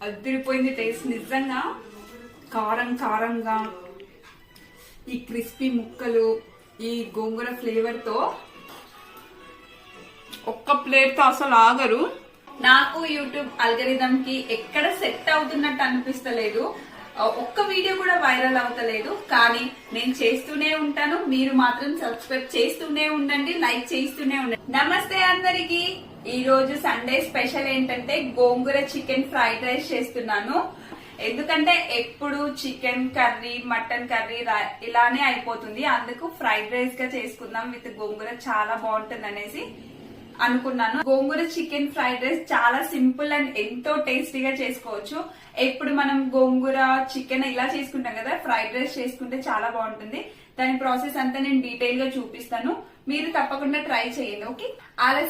అదిరిపోయింది టేస్ట్ నిజంగా. కారం కారంగా ఈ క్రిస్పీ ముక్కలు ఈ గోంగూర ఫ్లేవర్ తో ఒక్క ప్లేట్ తో అసలు ఆగరు. నాకు యూట్యూబ్ అల్గరిథం కి ఎక్కడ సెట్ అవుతున్నట్టు అనిపిస్తలేదు. ఒక్క వీడియో కూడా వైరల్ అవుతలేదు. కానీ నేను చేస్తూనే ఉంటాను. మీరు మాత్రం సబ్స్క్రైబ్ చేస్తూనే ఉండండి, లైక్ చేస్తూనే ఉండండి. నమస్తే అందరికి. ఈ రోజు సండే స్పెషల్ ఏంటంటే గోంగూర చికెన్ ఫ్రైడ్ రైస్ చేస్తున్నాను. ఎందుకంటే ఎప్పుడు చికెన్ కర్రీ మటన్ కర్రీ ఇలానే అయిపోతుంది. అందుకు ఫ్రైడ్ రైస్ గా చేసుకుందాం విత్ గోంగూర, చాలా బాగుంటుంది అనేసి అనుకున్నాను. గోంగూర చికెన్ ఫ్రైడ్ రైస్ చాలా సింపుల్ అండ్ ఎంతో టేస్టీగా చేసుకోవచ్చు. ఎప్పుడు మనం గోంగూర చికెన్ ఇలా చేసుకుంటాం కదా, ఫ్రైడ్ రైస్ చేసుకుంటే చాలా బాగుంటుంది. దాని ప్రాసెస్ అంతా నేను డీటెయిల్ గా చూపిస్తాను. మీరు తప్పకుండా ట్రై చేయండి. ఓకే, ఆలస్యం